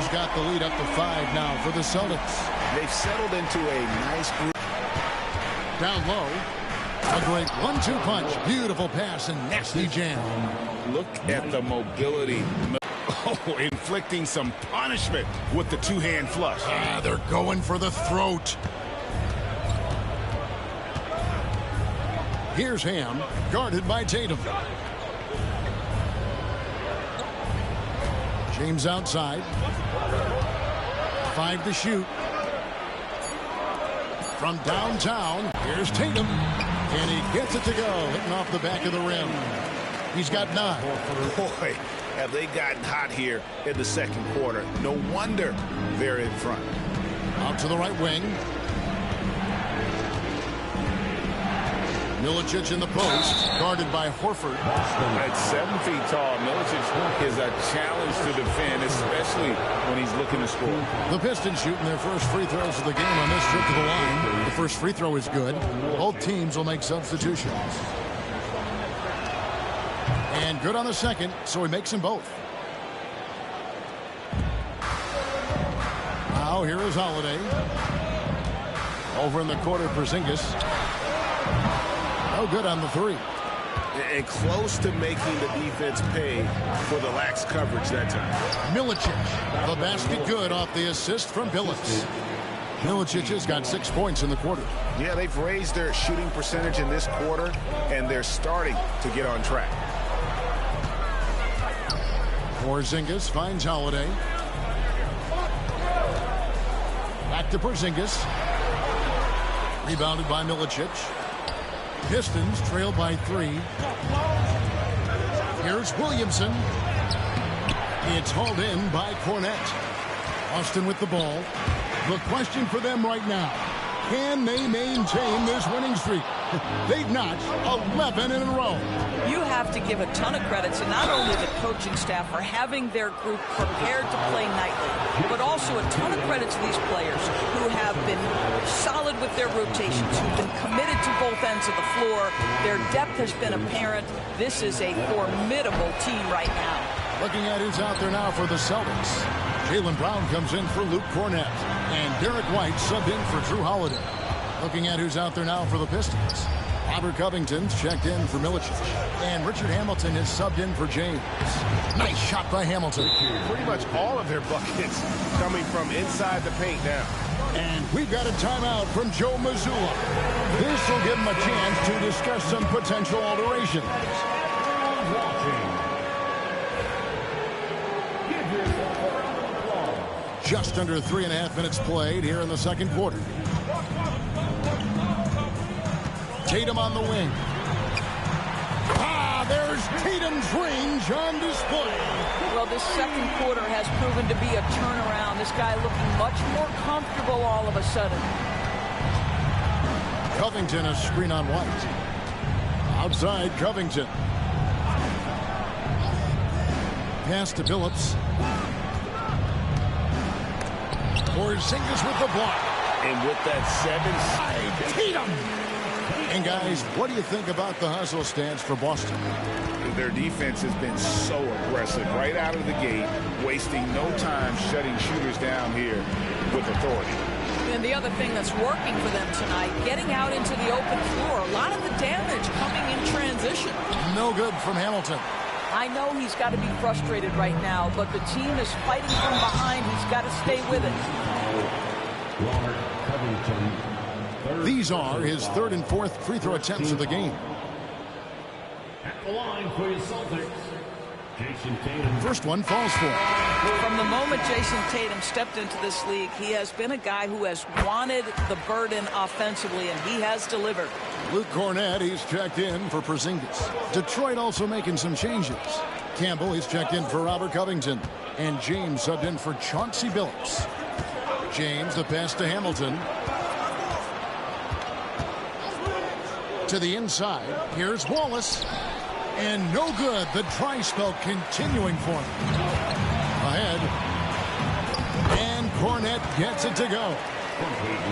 Warriors got the lead up to 5 now for the Celtics. They've settled into a nice group. Down low. A great 1-2 punch. Beautiful pass and nasty jam. Look at the mobility. Oh, inflicting some punishment with the two-hand flush. They're going for the throat. Here's Ham, guarded by Tatum. James outside. 5 to shoot. From downtown, here's Tatum. And he gets it to go, hitting off the back of the rim. He's got 9. Boy, have they gotten hot here in the second quarter. No wonder they're in front. Out to the right wing. Milicic in the post, guarded by Horford. At 7 feet tall, Milicic is a challenge to defend, especially when he's looking to score. The Pistons shooting their first free throws of the game on this trip to the line. The first free throw is good. Both teams will make substitutions. And good on the second, so he makes them both. Now here is Holiday. Over in the corner, Porzingis. No good on the 3. And close to making the defense pay for the lax coverage that time. Milicic, the basket good off the assist from Billups. Milicic has got 6 points in the quarter. Yeah, they've raised their shooting percentage in this quarter, and they're starting to get on track. Porzingis finds Holiday. Back to Porzingis. Rebounded by Milicic. Pistons trail by 3. Here's Williamson. It's hauled in by Cornette. Austin with the ball. The question for them right now, can they maintain this winning streak? They've notched 11 in a row. You have to give a ton of credit to not only the coaching staff for having their group prepared to play nightly, but also a ton of credit to these players who have been solid with their rotations, who've been committed to both ends of the floor. Their depth has been apparent. This is a formidable team right now. Looking at who's out there now for the Celtics. Jaylen Brown comes in for Luke Cornette. And Derek White subbed in for Drew Holiday. Looking at who's out there now for the Pistons. Robert Covington's checked in for Milicic. And Richard Hamilton is subbed in for James. Nice shot by Hamilton. Pretty much all of their buckets coming from inside the paint now. And we've got a timeout from Joe Mazzulla. This will give him a chance to discuss some potential alterations. Just under 3.5 minutes played here in the second quarter. Tatum on the wing. There's Tatum's range on display. Well, this second quarter has proven to be a turnaround. This guy looking much more comfortable all of a sudden. Covington, a screen on White. Outside, Covington. Pass to Billups. Porzingis with the block. And with that 7 Tatum. And guys, what do you think about the hustle stance for Boston? Their defense has been so aggressive right out of the gate, wasting no time shutting shooters down here with authority. And the other thing that's working for them tonight, getting out into the open floor. A lot of the damage coming in transition. No good from Hamilton. I know he's got to be frustrated right now, but the team is fighting from behind. He's got to stay with it. These are his 3rd and 4th free throw attempts of the game. At the line for your Celtics, Jason Tatum. First one falls for him. From the moment Jason Tatum stepped into this league, he has been a guy who has wanted the burden offensively, and he has delivered. Luke Cornette, he's checked in for Porzingis. Detroit also making some changes. Campbell, he's checked in for Robert Covington. And James subbed in for Chauncey Billups. James, the pass to Hamilton. To the inside. Here's Wallace. And no good. The dry spell continuing for him. Ahead. And Cornette gets it to go.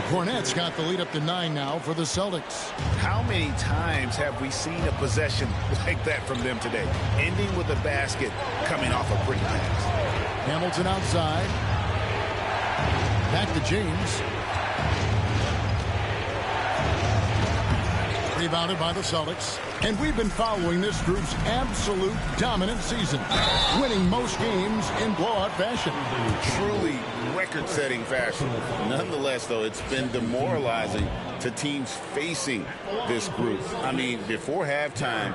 Cornette's got the lead up to 9 now for the Celtics. How many times have we seen a possession like that from them today? Ending with a basket coming off a pretty pass. Hamilton outside. Back to James. Rebounded by the Celtics. And we've been following this group's absolute dominant season, winning most games in blowout fashion. Truly record-setting fashion. Nonetheless, though, it's been demoralizing to teams facing this group. I mean, before halftime,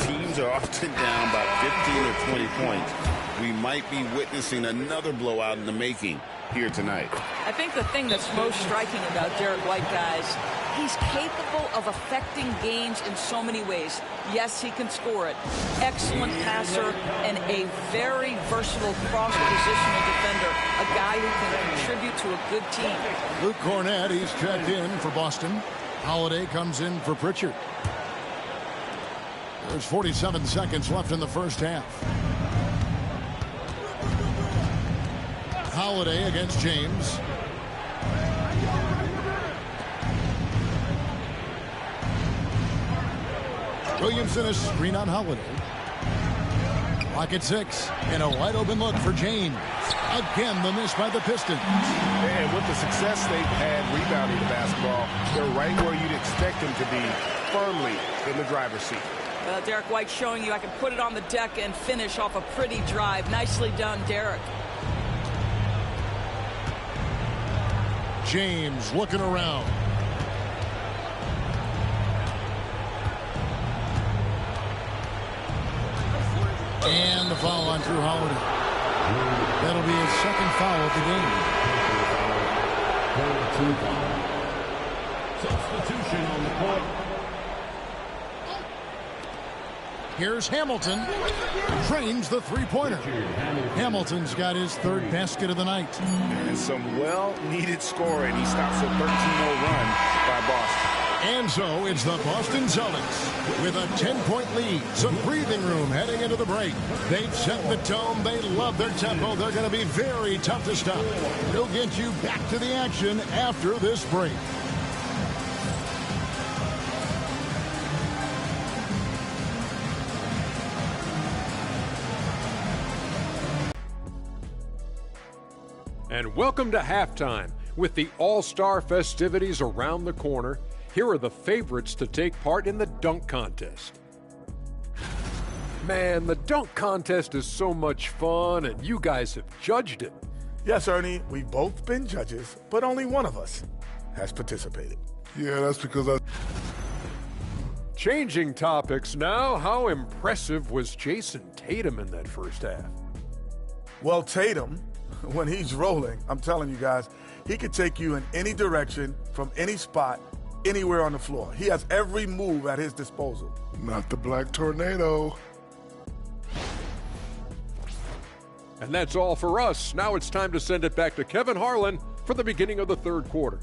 teams are often down by 15 or 20 points. We might be witnessing another blowout in the making here tonight. I think the thing that's most striking about Derek White, guys, he's capable of affecting games in so many ways. Yes, he can score it. Excellent passer and a very versatile cross-positional defender. A guy who can contribute to a good team. Luke Cornett, he's checked in for Boston. Holiday comes in for Pritchard. There's 47 seconds left in the first half. Holiday against James. Williamson is screen on Holiday. Clock at 6. And a wide open look for James. Again, the miss by the Pistons. And with the success they've had rebounding the basketball, they're right where you'd expect them to be, firmly in the driver's seat. Derek White showing you I can put it on the deck and finish off a pretty drive. Nicely done, Derek. James looking around. And the foul on Drew Holiday. That'll be his second foul of the game. Substitution on the court. Here's Hamilton. Drains the three-pointer. Hamilton's got his third basket of the night. And some well-needed scoring. He stops a 13-0 run by Boston. And so it's the Boston Celtics with a 10-point lead. Some breathing room heading into the break. They've set the tone. They love their tempo. They're going to be very tough to stop. We'll get you back to the action after this break. And welcome to halftime. With the All-Star festivities around the corner, here are the favorites to take part in the dunk contest. Man, the dunk contest is so much fun, and you guys have judged it. Yes, Ernie, we've both been judges, but only one of us has participated. Yeah, that's because I... Changing topics now, how impressive was Jason Tatum in that first half? Well, Tatum, when he's rolling, I'm telling you guys, he could take you in any direction, from any spot, anywhere on the floor. He has every move at his disposal. Not the Black Tornado. And that's all for us. Now it's time to send it back to Kevin Harlan for the beginning of the third quarter.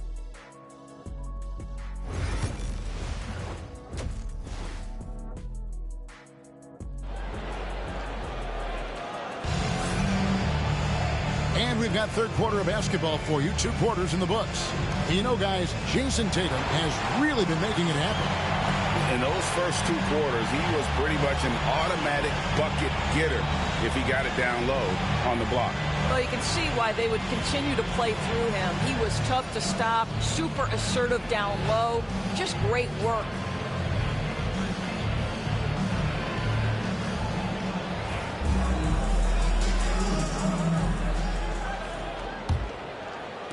And we've got third quarter of basketball for you. 2 quarters in the books. You know, guys, Jason Tatum has really been making it happen. In those first 2 quarters, he was pretty much an automatic bucket getter if he got it down low on the block. Well, you can see why they would continue to play through him. He was tough to stop, super assertive down low. Just great work.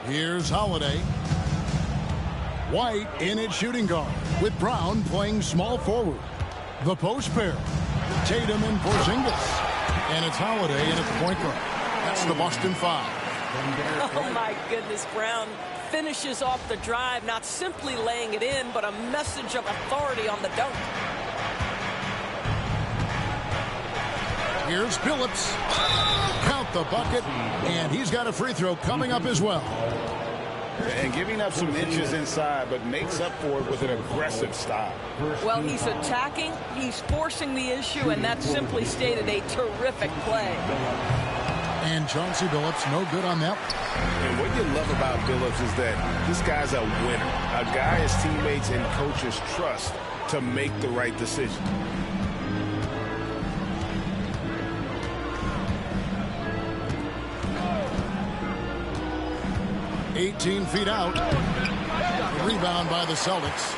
Here's Holiday. White in at shooting guard, with Brown playing small forward. The post pair, Tatum and Porzingis. And it's Holiday in at the point guard. That's the Boston 5. Oh, my goodness. Brown finishes off the drive, not simply laying it in, but a message of authority on the dunk. Here's Phillips. Count the bucket, and he's got a free throw coming up as well. And giving up some inches inside, but makes up for it with an aggressive style. Well, he's attacking, he's forcing the issue, and that simply stated a terrific play. And Chauncey Billups, no good on that. And what you love about Billups is that this guy's a winner. A guy his teammates and coaches trust to make the right decision. 18 feet out. Rebound by the Celtics.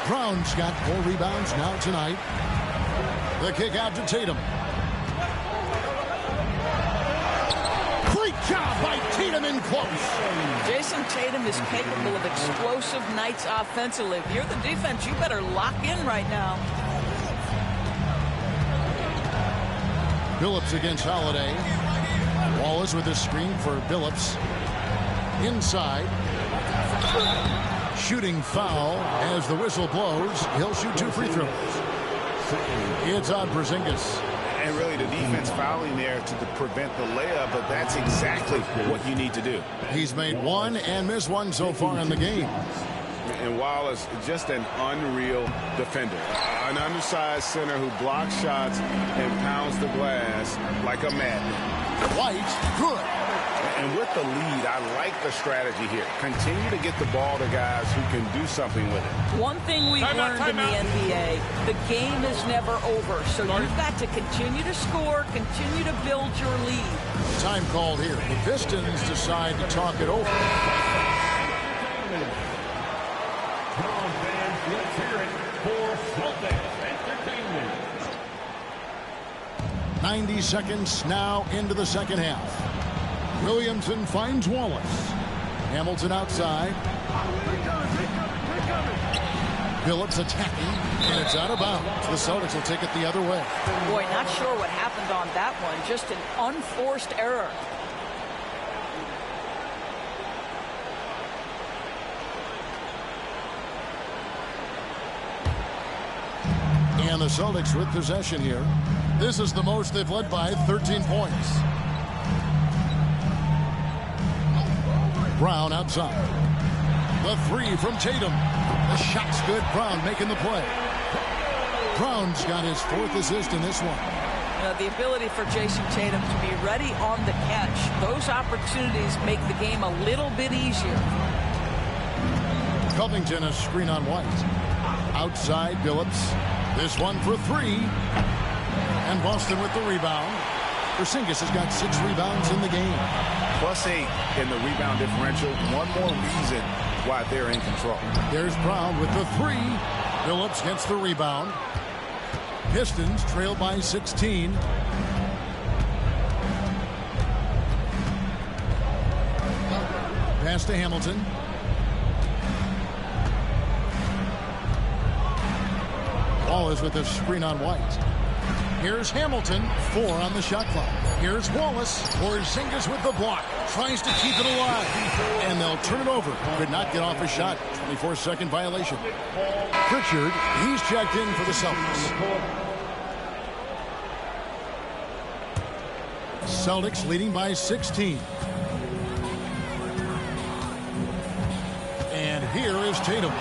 Brown's got 4 rebounds now tonight. The kick out to Tatum. Great job by Tatum in close. Jason Tatum is capable of explosive nights offensively. If you're the defense, you better lock in right now. Billups against Holiday. Wallace with a screen for Billups. Inside. Shooting foul as the whistle blows. He'll shoot 2 free throws. It's on Porzingis. And really the defense fouling there to prevent the layup, but that's exactly what you need to do. He's made 1 and missed 1 so far in the game. And Wallace, just an unreal defender. An undersized center who blocks shots and pounds the glass like a madman. White, good. And with the lead, I like the strategy here. Continue to get the ball to guys who can do something with it. One thing we've learned in the NBA, the game is never over. So you've got to continue to score, continue to build your lead. Time called here. The Pistons decide to talk it over. Come on, fans, let's hear it for Celtics Entertainment. 90 seconds now into the second half. Williamson finds Wallace. Hamilton outside. Billups attacking, and it's out of bounds. The Celtics will take it the other way. Boy, not sure what happened on that one. Just an unforced error. And the Celtics with possession here. This is the most they've led by 13 points. Brown outside. The 3 from Tatum. The shot's good. Brown making the play. Brown's got his 4th assist in this one. The ability for Jason Tatum to be ready on the catch. Those opportunities make the game a little bit easier. Covington a screen on White. Outside Billups. This one for 3. And Boston with the rebound. Porzingis has got 6 rebounds in the game. +8 in the rebound differential. One more reason why they're in control. There's Brown with the 3. Billups gets the rebound. Pistons trail by 16. Pass to Hamilton. Wallace with a screen on White. Here's Hamilton, 4 on the shot clock. Here's Wallace. Porzingis with the block. Tries to keep it alive. And they'll turn it over. Could not get off a shot. 24-second violation. Pritchard, he's checked in for the Celtics. Celtics leading by 16. And here is Tatum.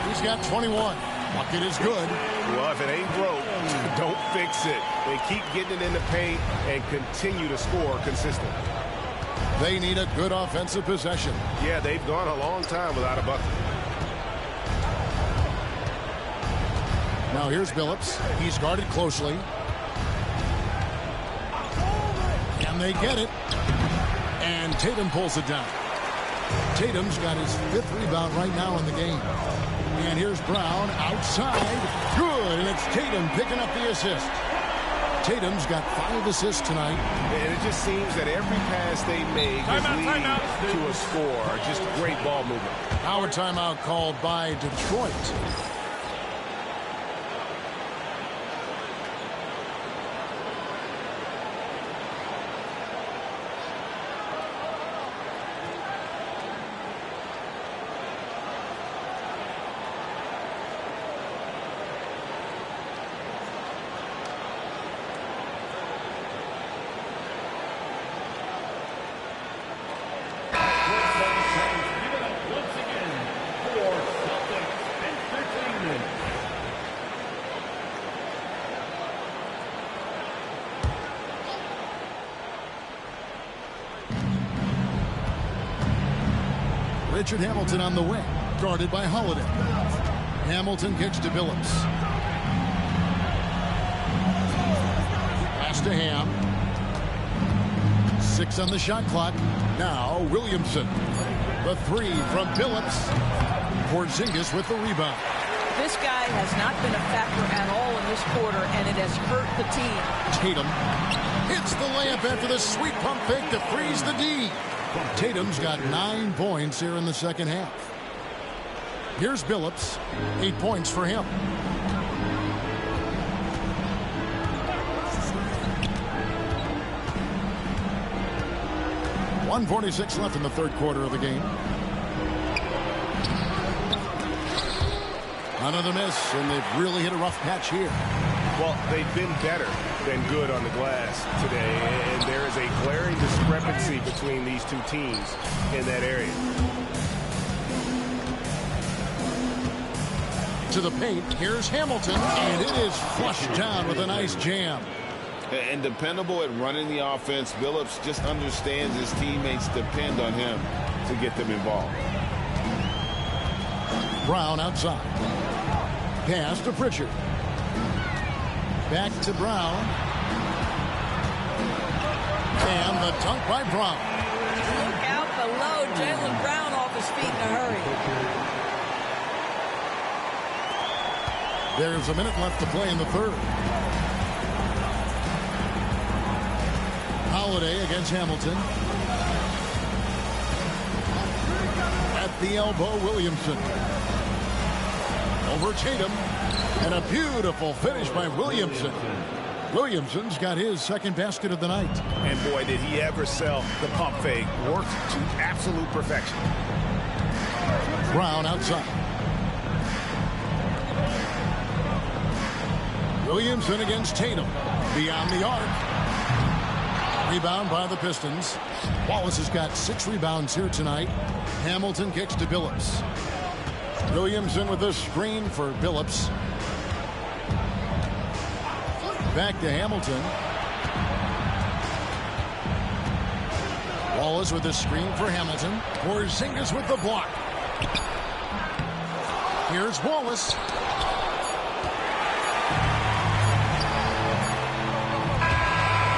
He's got 21. Bucket is good. Well, if it ain't broke, don't fix it. They keep getting it in the paint and continue to score consistently. They need a good offensive possession. Yeah, they've gone a long time without a bucket. Now here's Billups. He's guarded closely. And they get it. And Tatum pulls it down. Tatum's got his 5th rebound right now in the game. And here's Brown outside. Good. And it's Tatum picking up the assist. Tatum's got 5 assists tonight. And it just seems that every pass they make is leading to a score. Just great ball movement. Now a timeout called by Detroit. Richard Hamilton on the wing, guarded by Holiday. Hamilton kicks to Billups. Pass to Ham. 6 on the shot clock. Now Williamson. The three from Billups. Porzingis with the rebound. This guy has not been a factor at all in this quarter, and it has hurt the team. Tatum hits the layup after the sweet pump fake to freeze the D. Tatum's got 9 points here in the second half. Here's Billups. 8 points for him. .146 left in the third quarter of the game. Another miss, and they've really hit a rough patch here. Well, they've been better than good on the glass today, and there is a glaring discrepancy between these two teams in that area. To the paint, here's Hamilton, and it is flushed down with a nice jam. And dependable at running the offense, Billups just understands his teammates depend on him to get them involved. Brown outside. Pass to Pritchard. Back to Brown. And the dunk by Brown. Look out below. Jaylen Brown off his feet in a hurry. There's a minute left to play in the third. Holiday against Hamilton. At the elbow, Williamson. Over Tatum. And a beautiful finish by Williamson. Williamson's got his second basket of the night. And boy, did he ever sell the pump fake. Worked to absolute perfection. Brown outside. Williamson against Tatum. Beyond the arc. Rebound by the Pistons. Wallace has got 6 rebounds here tonight. Hamilton kicks to Billups. Williamson with a screen for Billups. Back to Hamilton. Wallace with a screen for Hamilton. Porzingis with the block. Here's Wallace.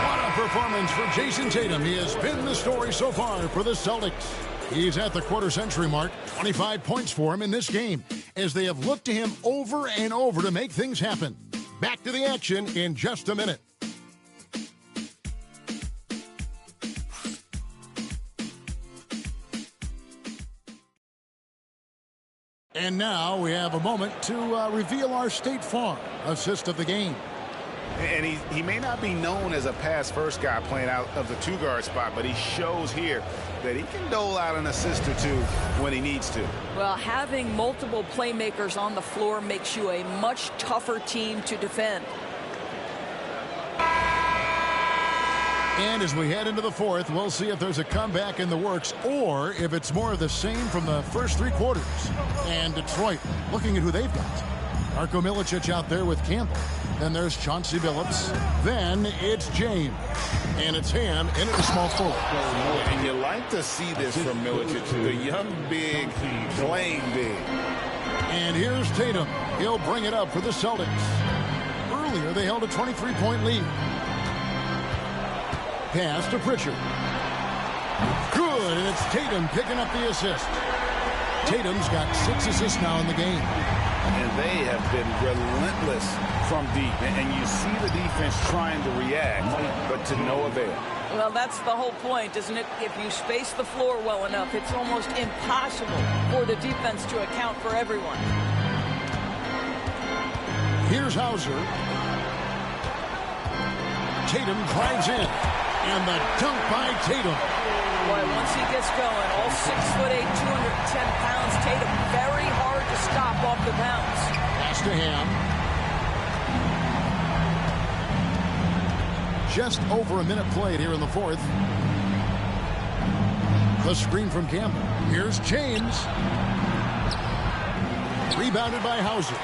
What a performance for Jason Tatum. He has been the story so far for the Celtics. He's at the quarter-century mark. 25 points for him in this game as they have looked to him over and over to make things happen. Back to the action in just a minute. And now we have a moment to reveal our State Farm assist of the game. And he may not be known as a pass-first guy playing out of the two-guard spot, but he shows here that he can dole out an assist or two when he needs to. Well, having multiple playmakers on the floor makes you a much tougher team to defend. And as we head into the fourth, we'll see if there's a comeback in the works or if it's more of the same from the first 3 quarters. And Detroit looking at who they've got. Darko Milicic out there with Campbell. Then there's Chauncey Billups. Then it's James. And it's Ham into the small forward. And you like to see this from Milicic. The young big playing big. And here's Tatum. He'll bring it up for the Celtics. Earlier, they held a 23-point lead. Pass to Pritchard. Good, and it's Tatum picking up the assist. Tatum's got 6 assists now in the game. And they have been relentless from deep. And you see the defense trying to react, but to no avail. Well, that's the whole point, isn't it? If you space the floor well enough, it's almost impossible for the defense to account for everyone. Here's Hauser. Tatum drives in. And the dunk by Tatum. Boy, once he gets going, all 6'8", 210 pounds, Tatum very hard to stop off the bounce. Pass to Ham. Just over a minute played here in the fourth. The screen from Campbell. Here's James. Rebounded by Hauser.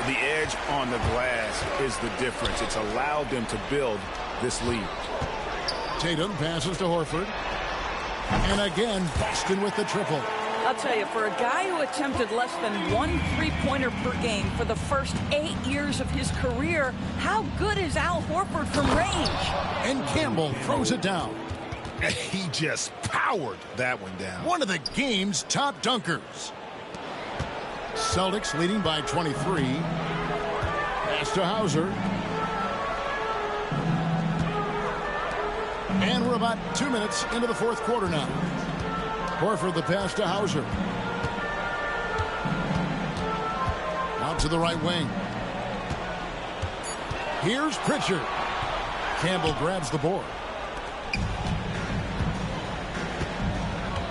The edge on the glass is the difference. It's allowed them to build this lead. Tatum passes to Horford. And again, Boston with the triple. I'll tell you, for a guy who attempted less than 1 3-pointer per game for the first 8 years of his career, how good is Al Horford from range? And Campbell throws it down. He just powered that one down. One of the game's top dunkers. Celtics leading by 23. Pass to Hauser. And we're about 2 minutes into the fourth quarter now. Horford the pass to Hauser. Out to the right wing. Here's Pritchard. Campbell grabs the board.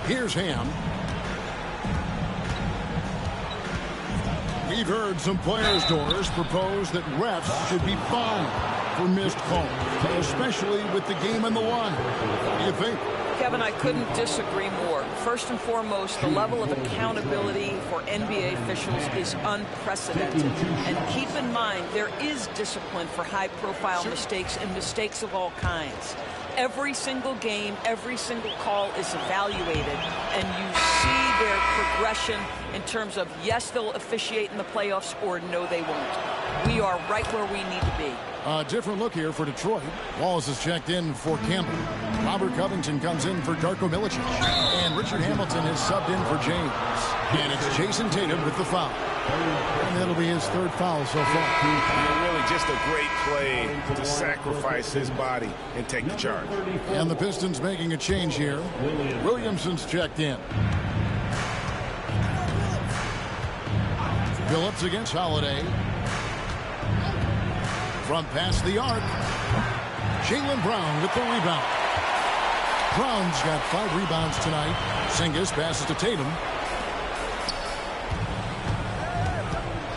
Here's Ham. We've heard some players, Doris, propose that refs should be fined for missed calls, especially with the game on the line. What do you think? Kevin, I couldn't disagree more. First and foremost, the level of accountability for NBA officials is unprecedented. And keep in mind, there is discipline for high-profile mistakes and mistakes of all kinds. Every single game, every single call is evaluated, and you see their progression in terms of, yes, they'll officiate in the playoffs, or no, they won't. We are right where we need to be. A different look here for Detroit. Wallace is checked in for Campbell. Robert Covington comes in for Darko Milicic. And Richard Hamilton is subbed in for James. And it's Jason Tatum with the foul. And that'll be his third foul so far. And really just a great play to sacrifice his body and take the charge. And the Pistons making a change here. Williamson's checked in. Phillips against Holiday. From past the arc. Jaylen Brown with the rebound. Brown's got 5 rebounds tonight. Porzingis passes to Tatum.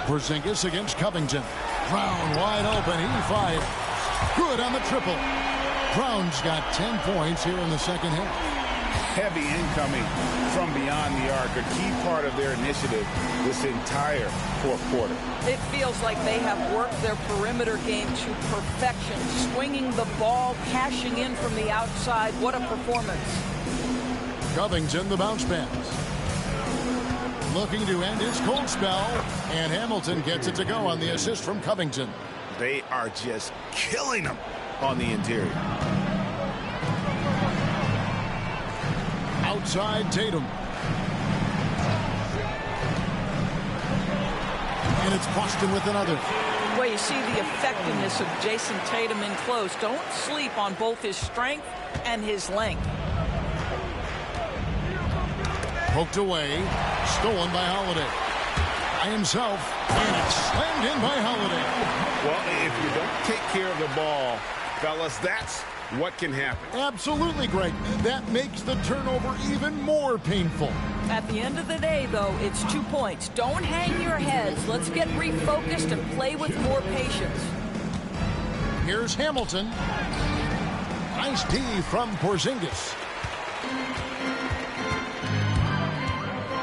Porzingis against Covington. Brown wide open. He fires. Good on the triple. Brown's got 10 points here in the second half. Heavy incoming from beyond the arc, a key part of their initiative this entire fourth quarter. It feels like they have worked their perimeter game to perfection, swinging the ball, cashing in from the outside. What a performance. Covington, the bounce pass. Looking to end his cold spell, and Hamilton gets it to go on the assist from Covington. They are just killing them on the interior. Outside Tatum. And it's Boston with another. Well, you see the effectiveness of Jason Tatum in close. Don't sleep on both his strength and his length. Poked away. Stolen by Holiday. By himself. And it's slammed in by Holiday. Well, if you don't take care of the ball, fellas, that's what can happen. Absolutely, Greg. That makes the turnover even more painful. At the end of the day, though, it's 2 points. Don't hang your heads. Let's get refocused and play with more patience. Here's Hamilton. Nice D from Porzingis.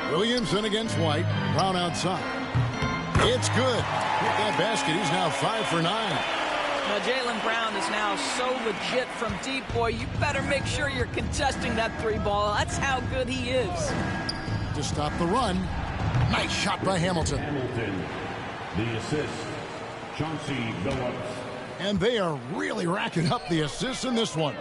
Williamson against White. Brown outside. It's good. With that basket, he's now 5 for 9. Now, Jaylen Brown is now so legit from deep, boy. You better make sure you're contesting that 3 ball. That's how good he is. To stop the run. Nice shot by Hamilton. Hamilton, the assist, Chauncey Billups. And they are really racking up the assists in this one.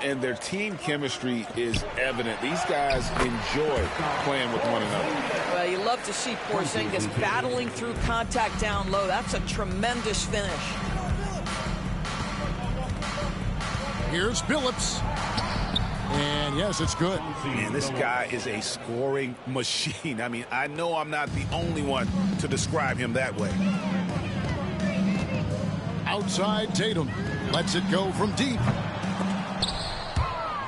And their team chemistry is evident. These guys enjoy playing with one another. Well, you love to see Porzingis battling through contact down low. That's a tremendous finish. Here's Billups. And yes, it's good. Man, this guy is a scoring machine. I mean, I know I'm not the only one to describe him that way. Outside Tatum. Lets it go from deep.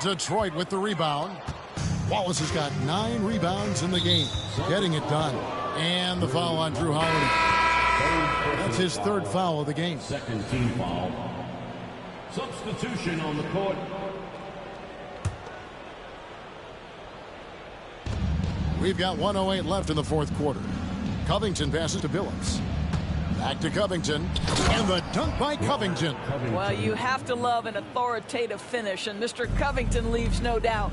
Detroit with the rebound. Wallace has got 9 rebounds in the game. Getting it done. And the foul on Drew Holiday. That's his 3rd foul of the game. Second team foul. Substitution on the court. We've got 1:08 left in the fourth quarter. Covington passes to Billups. Back to Covington. And the dunk by Covington. Well, you have to love an authoritative finish, and Mr. Covington leaves no doubt.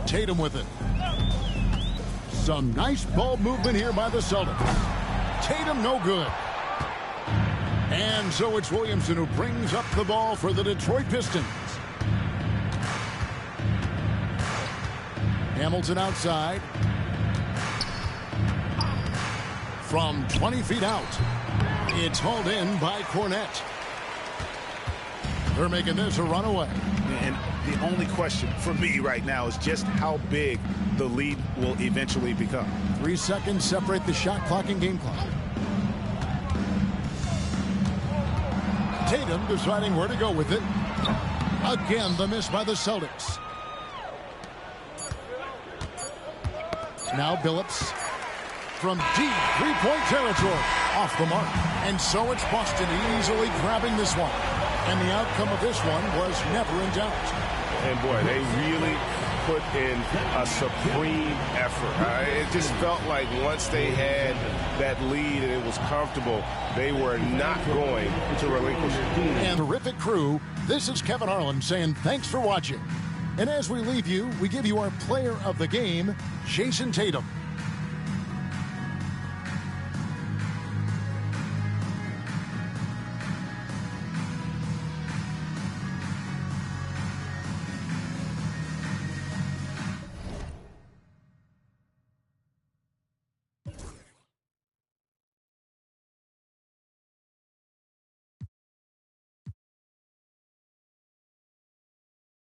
Tatum with it. Some nice ball movement here by the Celtics. Tatum no good. And so it's Williamson who brings up the ball for the Detroit Pistons. Hamilton outside. From 20 feet out. It's hauled in by Cornette. They're making this a runaway. And the only question for me right now is just how big the lead will eventually become. 3 seconds separate the shot clock and game clock. Tatum deciding where to go with it. Again, the miss by the Celtics. Now Billups from deep three-point territory. Off the mark. And so it's Boston easily grabbing this one. And the outcome of this one was never in doubt. And boy, they really put in a supreme effort. It just felt like once they had that lead and it was comfortable, they were not going to relinquish it. And terrific crew, this is Kevin Harlan saying thanks for watching. And as we leave you, we give you our player of the game, Jason Tatum.